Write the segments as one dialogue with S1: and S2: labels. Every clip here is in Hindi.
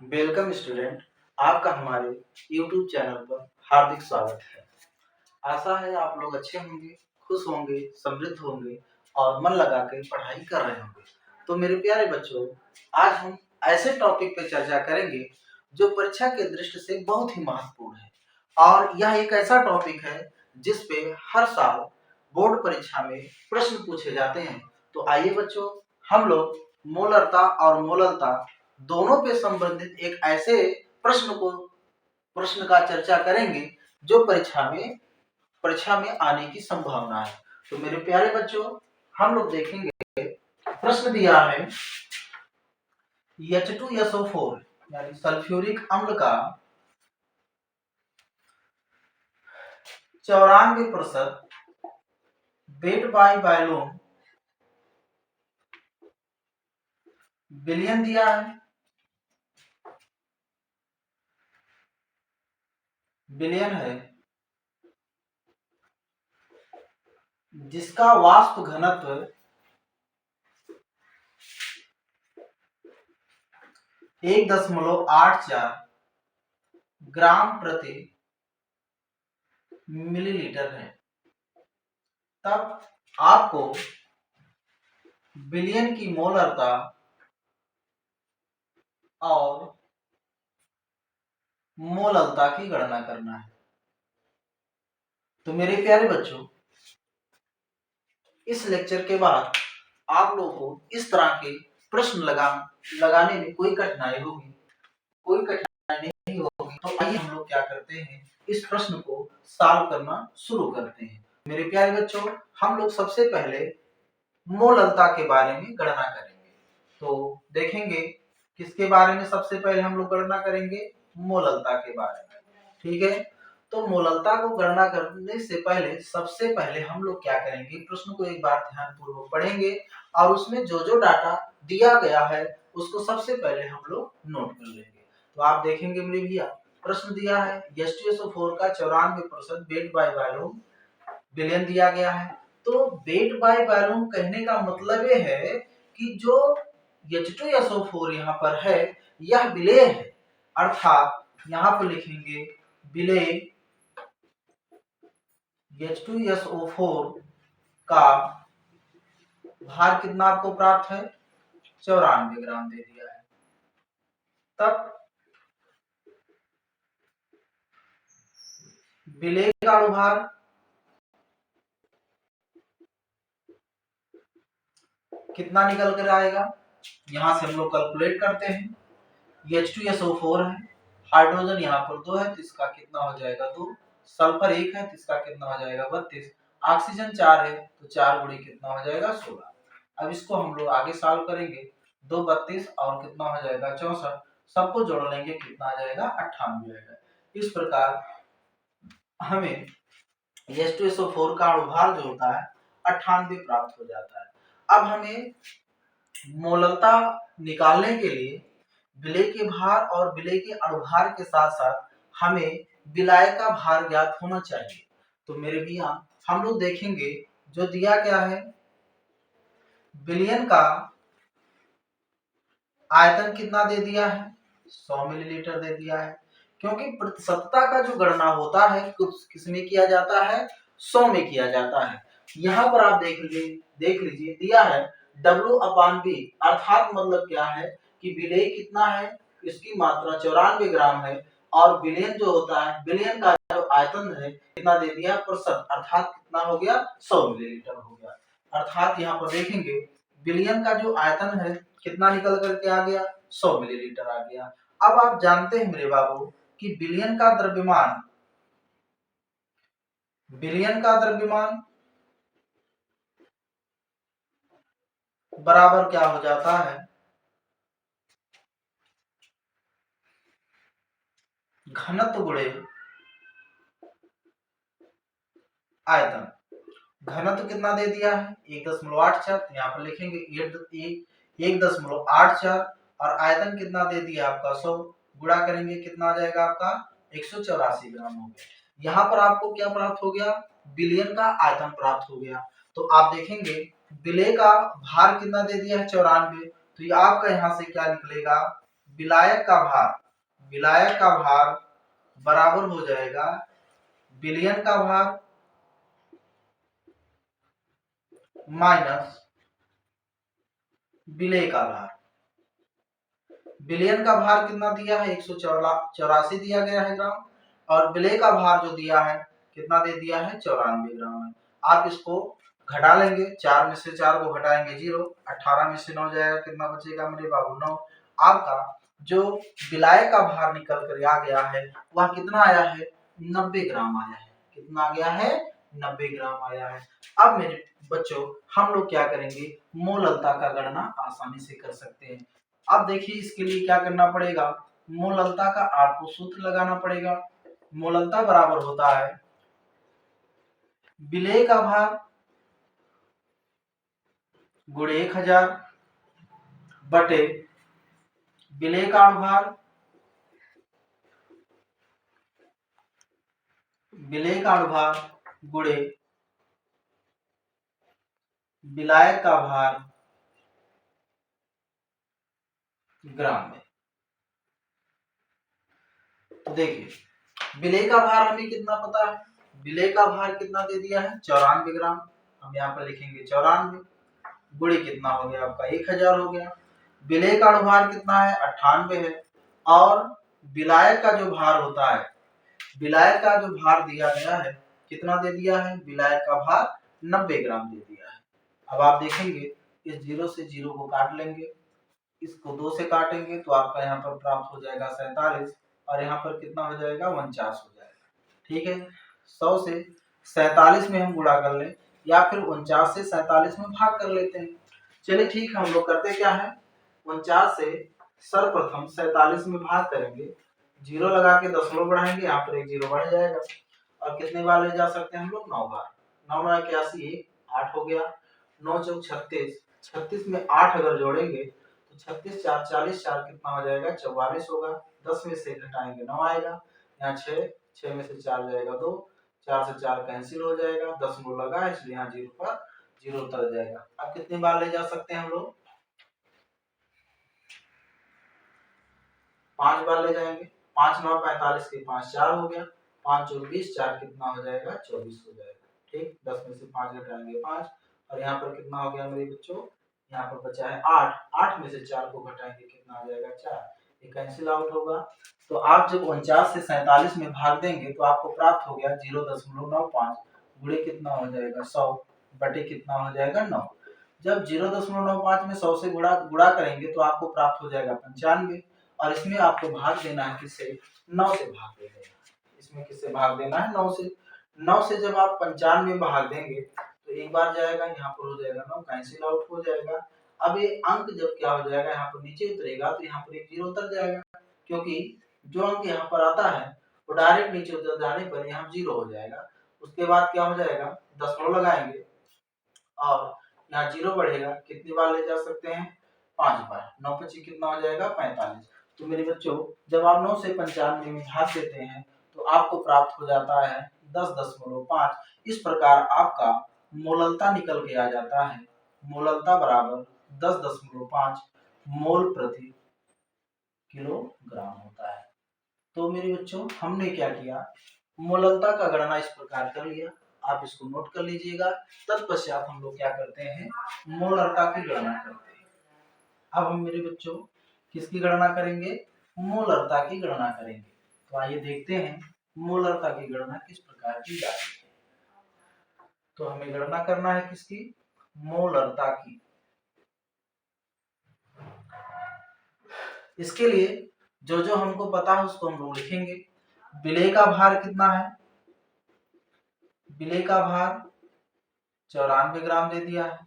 S1: Welcome student. आपका हमारे YouTube चैनल पर हार्दिक स्वागत है। आशा है आप लोग अच्छे होंगे, खुश होंगे, समृद्ध होंगे और मन लगा के पढ़ाई कर रहे होंगे। तो मेरे प्यारे बच्चों, आज हम ऐसे टॉपिक पर चर्चा करेंगे जो परीक्षा के दृष्टि से बहुत ही महत्वपूर्ण है और यह एक ऐसा टॉपिक है जिस पे हर साल बोर्ड परीक्षा में प्रश्न पूछे जाते हैं। तो आइए बच्चों, हम लोग मोलरता और मोललता दोनों पे संबंधित एक ऐसे प्रश्न का चर्चा करेंगे जो परीक्षा में आने की संभावना है। तो मेरे प्यारे बच्चों, हम लोग देखेंगे, प्रश्न दिया है H2SO4 यानी सल्फ्यूरिक अम्ल का 94% वेट बाय वॉल्यूम बिलियन दिया है। बिलियन है जिसका वाष्प घनत्व 1.84 ग्राम प्रति मिलीलीटर है। तब आपको बिलियन की मोलरता और मोललता की गणना करना है। तो मेरे प्यारे बच्चों, इस लेक्चर के बाद आप लोगों को इस तरह के प्रश्न लगाने में कोई कठिनाई होगी, तो आइए हम लोग क्या करते हैं, इस प्रश्न को सॉल्व करना शुरू करते हैं। मेरे प्यारे बच्चों, हम लोग सबसे पहले मोललता के बारे में गणना करेंगे। तो देखेंगे किसके बारे में सबसे पहले हम लोग गणना करेंगे, मोललता के बारे में। ठीक है, तो मोललता को गणना करने से पहले सबसे पहले हम लोग क्या करेंगे, प्रश्न को एक बार ध्यान पूर्वक पढ़ेंगे और उसमें जो जो डाटा दिया गया है उसको सबसे पहले हम लोग नोट कर लेंगे। तो आप देखेंगे मेरे भैया, प्रश्न दिया है H2SO4 का 94% वेट बाय वॉल्यूम बिलियन दिया गया है। तो वेट बाय वॉल्यूम कहने का मतलब ये है कि जो H2SO4 यहाँ पर है यह विलेय है, अर्थात यहाँ पर लिखेंगे विलेय H2SO4 का भार कितना आपको प्राप्त है, 94 ग्राम दे दिया है। तब विलेय का अणुभार कितना निकल कर आएगा, यहां से हम लोग कैलकुलेट करते हैं। H2SO4 है, हाइड्रोजन यहाँ पर 2 है तो इसका कितना हो जाएगा 2, सल्फर 1 है तो इसका कितना हो जाएगा 32, ऑक्सीजन 4 है तो 4 गुणे कितना हो जाएगा 16। अब इसको हम लोग आगे सॉल्व करेंगे, 2 32 और कितना हो जाएगा 64, सबको जोड़ लेंगे कितना आ जाएगा 98 आएगा। इस प्रकार हमें H2SO4 का अणुभार जो होता है 98 प्राप्त हो जाता है। अब हमें मोललता निकालने के लिए विलेय के भार और विलेय के अणुभार के साथ साथ हमें विलायक का भार ज्ञात होना चाहिए। तो मेरे भैया, हम लोग देखेंगे जो दिया गया है, विलियन का आयतन कितना दे दिया है, 100 मिलीलीटर दे दिया है। क्योंकि प्रतिशतता का जो गणना होता है किसमें किया जाता है, 100 में किया जाता है। यहाँ पर आप देख लीजिए दिया है W/V, अर्थात मतलब क्या है कि विलेय कितना है, इसकी मात्रा 94 ग्राम है और विलियन जो होता है, विलियन का जो आयतन है कितना दे दिया, प्रतिशत, अर्थात कितना हो गया 100 मिलीलीटर हो गया। अर्थात यहाँ पर देखेंगे विलियन का जो आयतन है कितना निकल करके आ गया, 100 मिलीलीटर आ गया। अब आप जानते हैं मेरे बाबू कि विलियन का द्रव्यमान बराबर क्या हो जाता है, घनत्व गुणे आयतन। घनत्व कितना दे दिया है 1.84, यहाँ पर लिखेंगे 1.84 और आयतन कितना दे दिया आपका 100, गुणा करेंगे कितना आ जाएगा आपका 184 ग्राम हो गया। यहाँ पर आपको क्या प्राप्त हो गया, विलियन का आयतन प्राप्त हो गया। तो आप देखेंगे विलेय का भार कितना दे दिया है 94, तो ये आपका यहाँ से क्या निकलेगा, विलायक का भार बराबर हो जाएगा विलयन का भार माइनस विलेय का भार। विलयन का भार कितना दिया है 184 दिया गया है ग्राम, और विलेय का भार जो दिया है कितना दे दिया है 94 ग्राम है। आप इसको घटा लेंगे, 4 में से 4 को घटाएंगे 0, 18 में से 9 जाएगा, कितना बचेगा मेरे बाबू 9। आपका जो विलायक का भार निकल कर आ गया है वह कितना आया है 90 ग्राम आया है। कितना आ गया है 90 ग्राम आया है। अब मेरे बच्चों हम लोग क्या करेंगे, मोललता का गणना आसानी से कर सकते हैं। अब देखिए इसके लिए क्या करना पड़ेगा, मोललता का आपको सूत्र लगाना पड़ेगा। मोललता बराबर होता है विलेय का भार गुणे 1000 बटे विलेय का अनुभार, विलेय का अनुभार गुणे विलायक का भार ग्राम में। तो देखिए विलेय का भार हमें कितना पता है, विलेय का भार कितना दे दिया है 94 ग्राम। हम यहाँ पर लिखेंगे 94 गुणे कितना हो गया आपका 1000 हो गया। विलेय का अनुभार कितना है 98 है, और विलायक का जो भार होता है, विलायक का जो भार दिया गया है कितना दे दिया है, विलायक का भार 90 ग्राम दे दिया है। अब आप देखेंगे इस 0 से 0 को काट लेंगे, इसको 2 से काटेंगे तो आपका यहाँ पर प्राप्त हो जाएगा 47, और यहाँ पर कितना हो जाएगा 49 हो जाएगा। ठीक है, 100 से 47 में हम गुणा कर लें, या फिर 49 से 47 में भाग कर लेते हैं। चलिए ठीक है, हम लोग करते क्या है, 49 से सर्वप्रथम 47 में भाग करेंगे, 0 लगा के दशमलव बढ़ाएंगे, यहाँ पर एक 0 बढ़ जाएगा, और कितने बार ले जा सकते हैं हम लोग 9 बार। 9 9 81 8 हो गया, 9 चौक 36, 36 में 8 अगर जोड़ेंगे तो 36 4 40, 4 कितना हो जाएगा 44 होगा। 10 में से घटाएंगे 9 आएगा, यहाँ 6 में से 4 जाएगा 2, 4 से 4 कैंसिल हो जाएगा, दशमलव लगा है इसलिए यहाँ 0 पर 0 उतर जाएगा। अब कितनी बार ले जा सकते हैं हम लोग 5 बार ले जाएंगे, 5 9 45 के 5 4 हो गया, 5 चौक 20, 4 कितना हो जाएगा 24 हो जाएगा। ठीक, 10 में से 5 घटाएंगे 5, और यहाँ पर कितना हो गया मेरे बच्चों, यहाँ पर बचा है 8, 8 में से 4 को घटाएंगे कितना आ जाएगा 4, ये कैंसिल आउट होगा। तो आप जब 49 से 47 में भाग देंगे तो आपको प्राप्त हो गया 0.95 गुणे कितना हो जाएगा 100 बटे कितना हो जाएगा 9। जब 0.95 में 100 से गुणा करेंगे तो आपको प्राप्त हो जाएगा 95, और इसमें आपको भाग देना है किससे 9 से भाग देना है। इसमें किससे भाग देना है 9 से। 9 से जब आप 95 में भाग देंगे तो एक बार जाएगा, यहाँ पर हो जाएगा 9 कैंसिल आउट हो जाएगा। अब ये अंक जब क्या हो जाएगा यहाँ पर नीचे उतरेगा तो यहाँ पर एक 0 उतर जाएगा, क्योंकि जो अंक यहाँ पर आता है वो डायरेक्ट नीचे उतर जाने पर यहाँ 0 हो जाएगा। उसके बाद क्या हो जाएगा दशमलव लगाएंगे और यहाँ 0 बढ़ेगा, कितनी बार ले जा सकते हैं 5 बार, 9 पची कितना हो जाएगा 45। तो मेरे बच्चों जब आप 9 से 95 में भाग देते हैं तो आपको प्राप्त हो जाता है 10.5। इस प्रकार आपका मोललता निकल के आ जाता है, मोललता बराबर 10.5 मोल प्रति किलोग्राम होता है। तो मेरे बच्चों हमने क्या किया, मोललता का गणना इस प्रकार कर लिया, आप इसको नोट कर लीजिएगा। तत्पश्चात हम लोग क्या करते हैं मोललता की गणना करते हैं। अब हम मेरे बच्चों किसकी गणना करेंगे, मोललता की गणना करेंगे। तो आइए देखते हैं मोललता की गणना किस प्रकार की जाती है। तो हमें गणना करना है किसकी, मोललता की। इसके लिए जो जो हमको पता है उसको हम लोग लिखेंगे। विलेय का भार कितना है, विलेय का भार 94 ग्राम दे दिया है।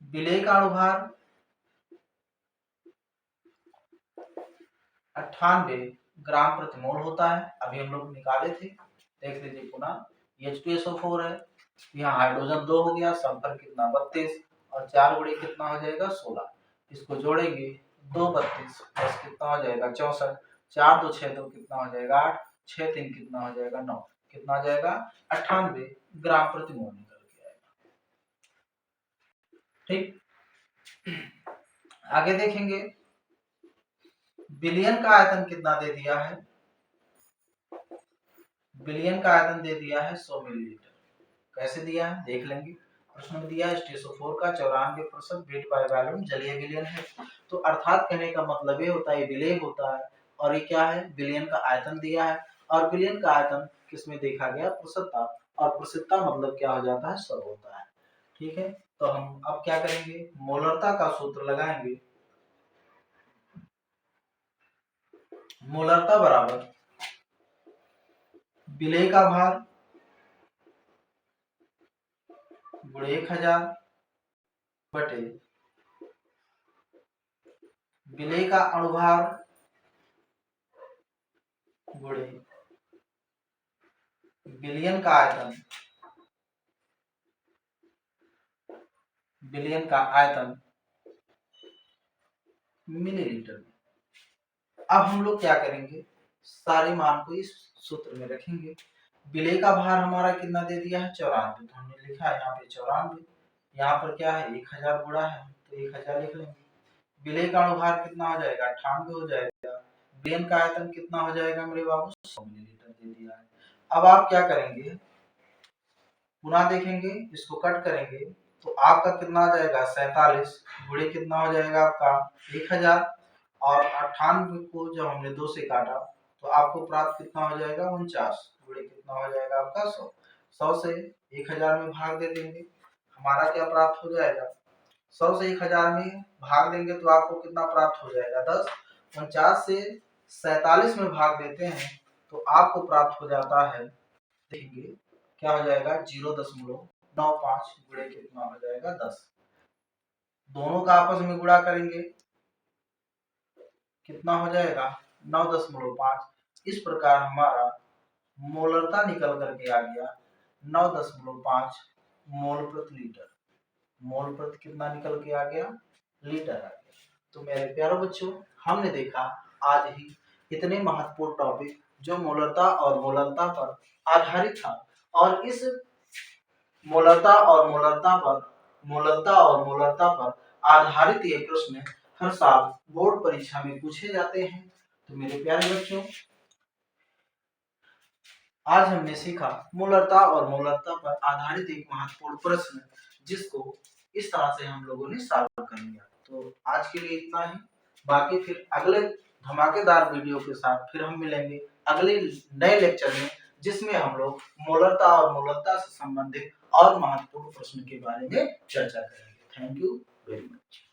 S1: विलेय का अनुभार 98 ग्राम प्रति मोल होता है, अभी हम लोग निकाले थे, देख लीजिए पुनः। H2SO4 है, यहाँ हाइड्रोजन 2 हो गया, सल्फर कितना 32, और 4 गुणे कितना हो जाएगा 16, इसको जोड़ेंगे 2 32 प्लस कितना हो जाएगा 64, 4 2 6 2 कितना हो जाएगा 8, 6 3 कितना हो जाएगा 9, कितना हो जाएगा 98 ग्राम प्रति मोल निकल के आएगा। ठीक, आगे देखेंगे बिलियन का आयतन कितना दे दिया है? बिलियन का आयतन दे दिया है 100 मिलीलीटर। कैसे दिया है देख लेंगे। प्रश्न में दिया है H2SO4 का 94% वेट बाय वॉल्यूम जलीय विलयन है। तो अर्थात कहने का मतलब ये होता है, ये विलेय होता है, और ये क्या है, विलयन का आयतन दिया है, और विलयन का आयतन किसमें देखा गया, प्रसुत्ता, और प्रसुत्ता मतलब क्या हो जाता है, 100 होता है। ठीक है, तो हम अब क्या करेंगे, मोलरता का सूत्र लगाएंगे। मोलरता बराबर विलेय का भार गुणे 1000 बटे विलेय का अणुभार गुणे विलयन का आयतन, विलयन का आयतन मिलीलीटर में। अब हम लोग क्या करेंगे, सारे मान को इस सूत्र में रखेंगे। विलेय का भार हमारा कितना दे दिया है, 94, तो हमने लिखा है यहाँ पे 94। यहाँ पर क्या है, 1000 गुणा है तो 1000 लिख लेंगे। विलेय का अणुभार कितना हो जाएगा, 98 हो जाएगा। विलयन का आयतन कितना हो जाएगा मेरे बाबू, 100 मिलीलीटर दे दिया है। अब आप क्या करेंगे, पुनः देखेंगे, इसको कट करेंगे तो आपका कितना आ जाएगा, 47 गुणे कितना हो जाएगा आपका 1000, और 98 को जब हमने 2 से काटा तो आपको प्राप्त कितना हो जाएगा, 49 गुणे कितना हो जाएगा आपका 100। 100 से 1000 में भाग दे देंगे, हमारा क्या प्राप्त हो जाएगा, 100 से 1000 में भाग देंगे तो आपको कितना प्राप्त हो जाएगा, 10। 49 से 47 में भाग देते हैं तो आपको प्राप्त हो जाता है, देखेंगे क्या हो जाएगा, 0.95 गुणे कितना हो जाएगा, 10। दोनों का आपस में गुणा करेंगे, कितना हो जाएगा, 9.5। इस प्रकार हमारा मोलरता निकल करके आ गया 9.5 मोल प्रति लीटर। मोल प्रति कितना निकल के आ गया, लीटर आ गया। तो मेरे प्यारे बच्चों, हमने देखा आज ही इतने महत्वपूर्ण टॉपिक जो मोलरता और मोलरता पर आधारित था, और इस मोलरता और मोलरता पर आधारित ये प्रश्न हर साल बोर्ड परीक्षा में पूछे जाते हैं। तो मेरे प्यारे बच्चों, आज हमने सीखा मोलरता और मोलरता पर आधारित एक महत्वपूर्ण प्रश्न, जिसको इस तरह से हम लोगों ने सॉल्व कर लिया। तो आज के लिए इतना ही, बाकी फिर अगले धमाकेदार वीडियो के साथ फिर हम मिलेंगे अगले नए लेक्चर में, जिसमें हम लोग मोलरता और मोलरता से संबंधित और महत्वपूर्ण प्रश्न के बारे में चर्चा करेंगे। Thank you very much.